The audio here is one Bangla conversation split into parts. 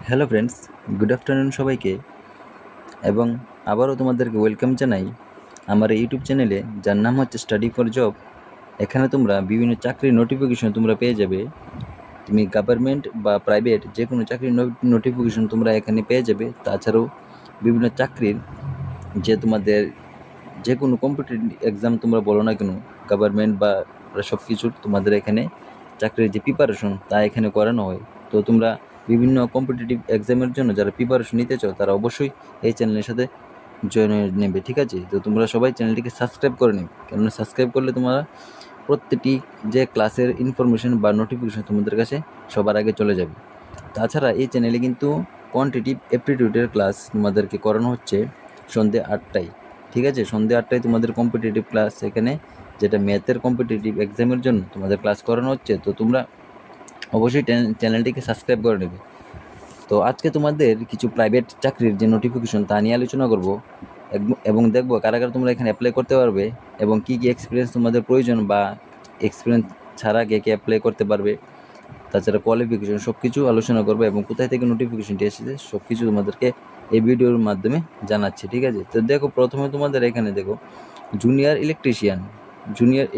হ্যালো ফ্রেন্ডস, গুড আফটারনুন সবাইকে। এবং আবারও তোমাদেরকে ওয়েলকাম জানাই আমার ইউটিউব চ্যানেলে, যার নাম হচ্ছে স্টাডি ফর জব। এখানে তোমরা বিভিন্ন চাকরির নোটিফিকেশন তোমরা পেয়ে যাবে। তুমি গভর্নমেন্ট বা প্রাইভেট যে কোনো চাকরির নোটিফিকেশন তোমরা এখানে পেয়ে যাবে। তাছাড়াও বিভিন্ন চাকরির যে তোমাদের যে কোনো কম্পিটিটিভ এক্সাম তোমরা বলো না কেন, গভর্নমেন্ট বা সব কিছুর তোমাদের এখানে চাকরির যে প্রিপারেশন তা এখানে করানো হয়। তো তোমরা বিভিন্ন কম্পিটিটিভ এক্সামের জন্য যারা প্রিপারেশন নিতে চাও তারা অবশ্যই এই চ্যানেলের সাথে জয়েন হয়ে নেবে, ঠিক আছে? তো তোমরা সবাই চ্যানেলটিকে সাবস্ক্রাইব করে নেবে, কেননা সাবস্ক্রাইব করলে তোমরা প্রত্যেকটি যে ক্লাসের ইনফরমেশন বা নোটিফিকেশন তোমাদের কাছে সবার আগে চলে যাবে। তাছাড়া এই চ্যানেলে কিন্তু কোয়ান্টিটিভ অ্যাপটিটিউডের ক্লাস তোমাদেরকে করানো হচ্ছে সন্ধ্যে 8টায়, ঠিক আছে? সন্ধ্যে 8টায় তোমাদের কম্পিটিটিভ ক্লাস এখানে, যেটা ম্যাথের কম্পিটিটিভ এক্সামের জন্য তোমাদের ক্লাস করানো হচ্ছে। তো তোমরা অবশ্যই চ্যানেলটিকে সাবস্ক্রাইব করে নেবে। তো আজকে তোমাদের কিছু প্রাইভেট চাকরির যে নোটিফিকেশন তা নিয়ে আলোচনা করব এবং দেখবো কারা কারা তোমরা এখানে অ্যাপ্লাই করতে পারবে এবং কী কী এক্সপিরিয়েন্স তোমাদের প্রয়োজন বা এক্সপিরিয়েন্স ছাড়া কে কে অ্যাপ্লাই করতে পারবে, তাছাড়া কোয়ালিফিকেশন সব কিছু আলোচনা করবো এবং কোথায় থেকে নোটিফিকেশনটি এসেছে সব কিছু তোমাদেরকে এই ভিডিওর মাধ্যমে জানাচ্ছি, ঠিক আছে? তো দেখো, প্রথমে তোমাদের এখানে দেখো junior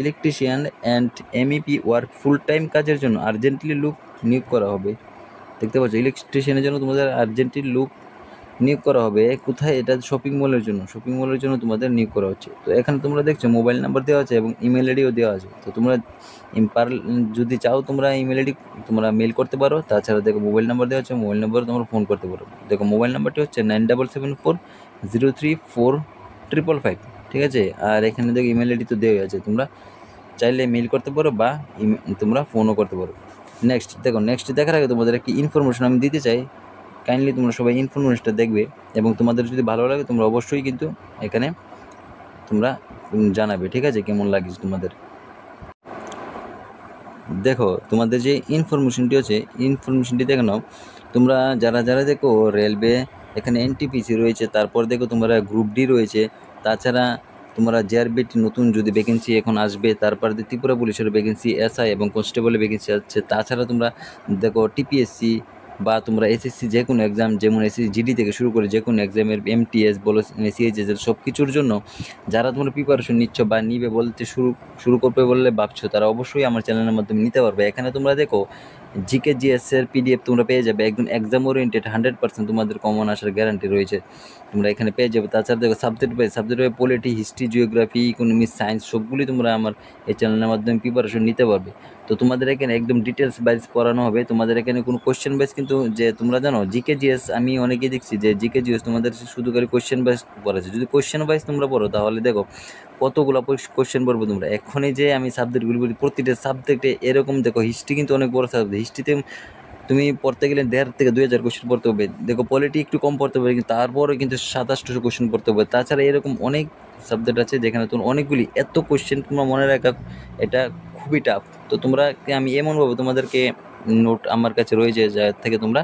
electrician and MEP work full time কাজের জন্য আর্জেন্টলি লুক নিয়োগ করা হবে। দেখতে পাচ্ছ, ইলেকট্রিশিয়ানের জন্য তোমাদের আর্জেন্টলি লুক নিয়োগ করা হবে। কোথায়? এটা শপিং মলের জন্য তোমাদের নিয়োগ করা হচ্ছে। তো এখানে তোমরা দেখছো মোবাইল নাম্বার দেওয়া আছে এবং ইমেল আইডিও দেওয়া আছে। তো তোমরা যদি চাও তোমরা ইমেল আইডি তোমরা মেল করতে পারো। তাছাড়া দেখো মোবাইল নাম্বার দেওয়া আছে, মোবাইল নাম্বারে তোমরা ফোন করতে পারো। দেখো মোবাইল নাম্বারটি হচ্ছে 9774034555, ঠিক আছে? আর এখানে দেখো ইমেল আইডি তো দেওয়াই আছে, তোমরা চাইলে মেল করতে পারো বা তোমরা ফোনও করতে পারো। নেক্সট দেখো, নেক্সট দেখার আগে তোমাদের একটি ইনফরমেশন আমি দিতে চাই। কাইন্ডলি তোমরা সবাই ইনফরমেশনটা দেখবে এবং তোমাদের যদি ভালো লাগে তোমরা অবশ্যই কিন্তু এখানে তোমরা জানাবে, ঠিক আছে? কেমন লাগছে তোমাদের। দেখো তোমাদের যে ইনফরমেশনটি আছে, ইনফরমেশনটি দেখে নাও। তোমরা যারা যারা দেখো রেলওয়ে এখানে এনটিপিসি রয়েছে, তারপর দেখো তোমরা গ্রুপ ডি রয়েছে, তাছাড়া তোমরা জেআরবিটি নতুন যদি ভ্যাকেন্সি এখন আসবে, তারপর ত্রিপুরা পুলিশের ভ্যাকেন্সি, এসআই এবং কনস্টেবলের ভ্যাকেন্সি আছে। তাছাড়া তোমরা দেখো টিপিএসসি বা তোমরা এসএসসি যে কোনো এক্সাম, যেমন এসএসসি জিডি থেকে শুরু করে যে কোনো এক্সামের এমটিএস বলো, সিএইচএস, সব কিছুর জন্য যারা তোমরা প্রিপারেশন নিচ্ছ বা নিবে বলতে শুরু করবে বললে ভাবছো, তারা অবশ্যই আমার চ্যানেলের মাধ্যমে নিতে পারবে। এখানে তোমরা দেখো জিকে জিএস এর পিডিএফ তোমরা পেয়ে যাবে, একদম এক্সাম ওরিয়েন্টেড, 100% তোমাদের কমন আসার গ্যারান্টি রয়েছে, তোমরা এখানে পেয়ে যাবে। তাছাড়া দেখো subject wise polity, history, geography, economics, science সবগুলি তোমরা আমার এই চ্যানেলের মাধ্যমে প্রিপারেশন নিতে পারবে। তো তোমাদের এখানে একদম ডিটেলস ওয়াইজ পড়ানো হবে। তোমাদের এখানে কোনো কোশ্চেন ওয়াইজ কিন্তু, যে তোমরা জানো জিকে জিএস, আমি অনেকেই দেখছি যে জিকে জিএস তোমাদের শুধু করে কোশ্চেন ওয়াইজ পড়াচ্ছে। যদি কোশ্চেন ওয়াইজ তোমরা পড়ো তাহলে দেখো কতগুলো কোশ্চেন পড়বো তোমরা। এখনই যে আমি সাবজেক্টগুলি বলি, প্রতিটা সাবজেক্টে এরকম দেখো, হিস্ট্রি কিন্তু অনেক বড় সাবজেক্ট। হিস্ট্রিতে তুমি পড়তে গেলে 1,500 থেকে 2,000 কোশ্চেন পড়তে হবে। দেখো পলিটি একটু কম পড়তে হবে, কিন্তু তারপরে কিন্তু 2700 কোশ্চেন পড়তে হবে। তাছাড়া এরকম অনেক সাবজেক্ট আছে যেখানে তোমার অনেকগুলি এত কোশ্চেন তোমার মনে রাখা, এটা খুবই টাফ। তো তোমরা, আমি এমনভাবে তোমাদেরকে নোট আমার কাছে রয়েছে যার থেকে তোমরা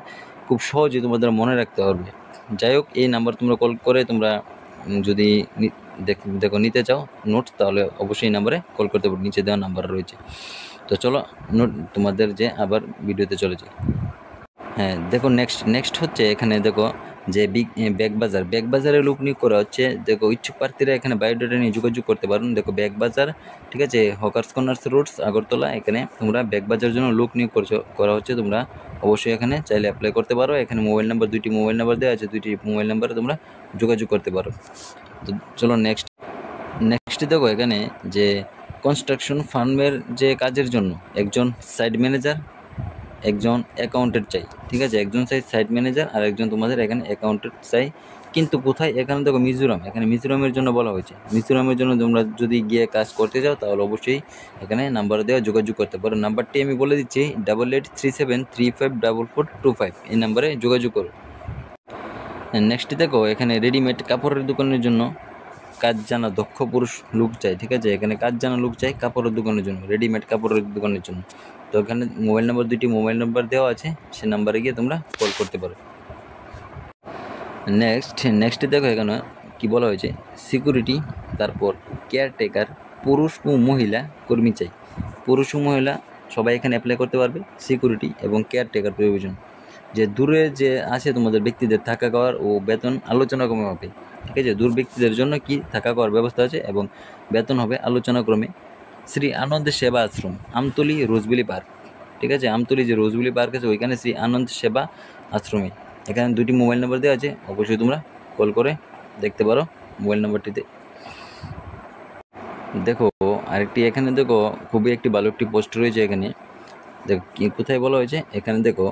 খুব সহজে তোমাদের মনে রাখতে পারবে। যাই হোক, এই নাম্বার তোমরা কল করে তোমরা যদি দেখো নিতে চাও নোট, তাহলে অবশ্যই এই নাম্বারে কল করতে পারো, নিচে দেওয়া নাম্বার রয়েছে। তো চলো নোট তোমাদের যে আবার ভিডিওতে চলে যাই। হ্যাঁ দেখো, নেক্সট হচ্ছে এখানে দেখো যে ব্যাগ বাজারে লোক নিয়োগ করা হচ্ছে। দেখো ইচ্ছুক প্রার্থীরা এখানে বায়োডাটা নিয়ে যোগাযোগ করতে পারেন। দেখো ব্যাগ বাজার, ঠিক আছে, হকার্স কর্নার্স রোডস, আগরতলা, এখানে তোমরা ব্যাগ বাজারের জন্য লোক নিয়োগ করা হচ্ছে। তোমরা অবশ্যই এখানে চাইলে অ্যাপ্লাই করতে পারো। এখানে মোবাইল নাম্বার, 2টি মোবাইল নাম্বার দেওয়া আছে, 2টি মোবাইল নাম্বারে তোমরা যোগাযোগ করতে পারো। তো চলো নেক্সট দেখো এখানে যে কনস্ট্রাকশন ফার্মের যে কাজের জন্য একজন সাইট ম্যানেজার, একজন অ্যাকাউন্টেন্ট চাই, ঠিক আছে? একজন চাই সাইট ম্যানেজার আর একজন তোমাদের এখানে অ্যাকাউন্টেন্ট চাই। কিন্তু কোথায়? এখানে দেখো মিজোরাম, এখানে মিজোরামের জন্য বলা হয়েছে। মিজোরামের জন্য তোমরা যদি গিয়ে কাজ করতে চাও তাহলে অবশ্যই এখানে নাম্বার দেওয়া যোগাযোগ করতে পারো। নাম্বারটি আমি বলে দিচ্ছি, 8837354425, এই নাম্বারে যোগাযোগ করো। নেক্সট দেখো এখানে রেডিমেড কাপড়ের দোকানের জন্য কাজ জানা দক্ষ পুরুষ লোক চাই, ঠিক আছে? এখানে কাজ জানা লোক চাই কাপড়ের দোকানের জন্য, রেডিমেড কাপড়ের দোকানের জন্য। তো এখানে মোবাইল নাম্বার, 2টি মোবাইল নাম্বার দেওয়া আছে, সে নাম্বারে গিয়ে তোমরা কল করতে পারো। নেক্সট দেখো এখানে কি বলা হয়েছে, সিকিউরিটি, তারপর কেয়ারটেকার, পুরুষ ও মহিলা কর্মী চাই। পুরুষ ও মহিলা সবাই এখানে অ্যাপ্লাই করতে পারবে। সিকিউরিটি এবং কেয়ারটেকার প্রয়োজন। যে দূরে যে আছে তোমাদের ব্যক্তিদের থাকা খাওয়ার ও বেতন আলোচনাক্রমে হবে। ঠিক আছে, দূর ব্যক্তিদের জন্য কি থাকা খাওয়ার ব্যবস্থা আছে এবং বেতন হবে আলোচনাক্রমে। শ্রী আনন্দ সেবা আশ্রম, আমতলী রোজবেলি পার্ক। ঠিক আছে, আমতলী যে রোজবেলি পার্ক আছে ওইখানে শ্রী আনন্দ সেবা আশ্রমে। এখানে 2টি মোবাইল নাম্বার দেওয়া আছে, অবশ্যই তোমরা কল করে দেখতে পারো মোবাইল নাম্বারটিতে। দেখো আরেকটি এখানে দেখো খুবই একটি ভালো একটি পোস্ট রয়েছে এখানে। দেখো কি কোথায় বলা হয়েছে এখানে দেখো,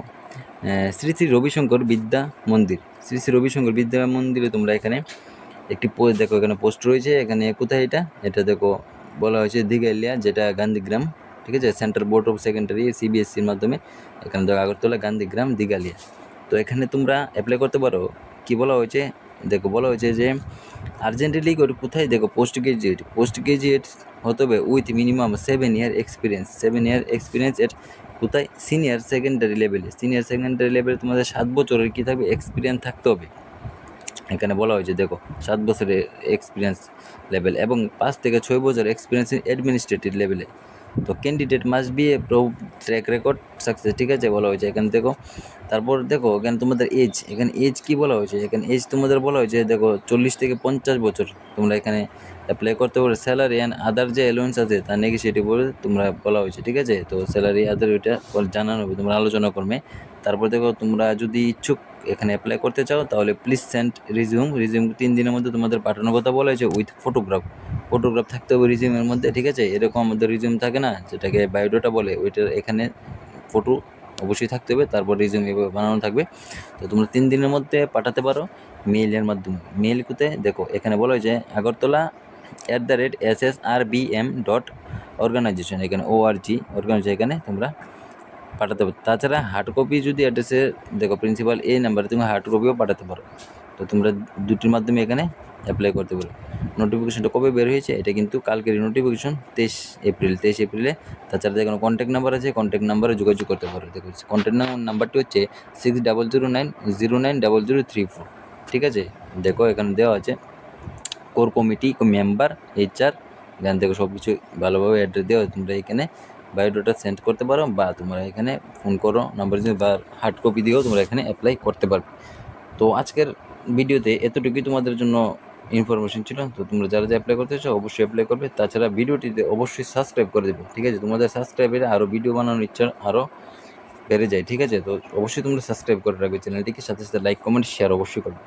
শ্রী শ্রী রবিশঙ্কর বিদ্যা মন্দির, শ্রী শ্রী রবিশঙ্কর বিদ্যা মন্দিরে তোমরা এখানে একটি দেখো এখানে পোস্ট রয়েছে। এখানে কোথায় এটা দেখো বলা হয়েছে দিঘালিয়া, যেটা গান্ধীগ্রাম। ঠিক আছে, সেন্ট্রাল বোর্ড অফ সেকেন্ডারি CBSEর মাধ্যমে এখানে দেখো আগরতলা গান্ধীগ্রাম দিঘালিয়া। তো এখানে তোমরা অ্যাপ্লাই করতে পারো। কি বলা হয়েছে দেখো, বলা হয়েছে যে আর্জেন্টলি কোথায় দেখো পোস্ট গ্রাজুয়েট হতে হবে with minimum 7 year experience, 7 year experience at কোথায় সিনিয়র সেকেন্ডারি লেভেলে তোমাদের 7 বছরের কী থাকবে এক্সপিরিয়েন্স থাকতে হবে। এখানে বলা হয়েছে দেখো 7 বছরের এক্সপিরিয়েন্স লেভেল এবং 5 থেকে 6 বছর এক্সপিরিয়েন্স ইন অ্যাডমিনিস্ট্রেটিভ লেভেলে। তো candidate must B A track record success. ঠিক আছে, বলা হয়েছে এখানে দেখো। তারপর দেখো এখানে তোমাদের এজ, এখানে এজ কী বলা হয়েছে, এখানে এজ তোমাদের বলা হয়েছে দেখো 40 থেকে 50 বছর তোমরা এখানে অ্যাপ্লাই করতে পারো। স্যালারি অ্যান্ড আদার যে অ্যালাউন্স আছে তার নেগোশিয়েটিভ বলে তোমরা বলা হয়েছে। ঠিক আছে, তো স্যালারি আদার ওইটা জানানো হবে, তোমরা আলোচনা করবে। তারপর দেখো তোমরা যদি ইচ্ছুক এখানে অ্যাপ্লাই করতে চাও তাহলে প্লিজ সেন্ড রিজিউম 3 দিনের মধ্যে তোমাদের পাঠানোর কথা বলা হয়েছে উইথ ফটোগ্রাফ থাকতে হবে রিজিউমের মধ্যে। ঠিক আছে, এরকম আমাদের রিজিউম থাকে না যেটাকে বায়োডাটা বলে, ওইটার এখানে ফটো অবশ্যই থাকতে হবে, তারপর রিজিউম এভাবে বানানো থাকবে। তো তোমরা 3 দিনের মধ্যে পাঠাতে পারো মেইলের মাধ্যমে। মেইল কোথায় দেখো এখানে বলা হয়েছে আগরতলা @SSRBM.organization, এখানে ORG অর্গানাইজেশন, এখানে তোমরা পাঠাতে পারো। তাছাড়া হার্ড কপি যদি অ্যাড্রেসে দেখো প্রিন্সিপাল এই নাম্বারে তুমি হার্ড কপিও পাঠাতে পারো। তো তোমরা দুটির মাধ্যমে এখানে অ্যাপ্লাই করতে পারো। নোটিফিকেশনটা কবে বের হয়েছে, এটা কিন্তু কালকের নোটিফিকেশন 23 এপ্রিলে। তাছাড়া দেখো কন্ট্যাক্ট নাম্বার আছে, কন্ট্যাক্ট নাম্বারে যোগাযোগ করতে পারো। দেখো কন্ট্যাক্ট নাম্বারটি হচ্ছে 6009090034। ঠিক আছে, দেখো এখানে দেওয়া আছে কোর কমিটি মেম্বার HR, এখানে দেখো সব কিছু ভালোভাবে অ্যাড্রেস দেওয়া আছে। তোমরা এখানে বায়োডাটা সেন্ড করতে পারো বা তোমরা এখানে ফোন করো নাম্বার বা হার্ড কপি দিয়েও তোমরা এখানে অ্যাপ্লাই করতে পারবে। তো আজকের ভিডিওতে এতটুকুই তোমাদের জন্য ইনফরমেশন ছিল। তো তোমরা যারা অ্যাপ্লাই করতে চাও অবশ্যই অ্যাপ্লাই করবে। তাছাড়া ভিডিওটিতে অবশ্যই সাবস্ক্রাইব করে দেবে। ঠিক আছে, তোমাদের সাবস্ক্রাইবের আরও ভিডিও বানানোর ইচ্ছা আরও বেড়ে যায়। ঠিক আছে, তো অবশ্যই তোমরা সাবস্ক্রাইব করে রাখবে চ্যানেলটিকে, সাথে সাথে লাইক কমেন্ট শেয়ার অবশ্যই করবে।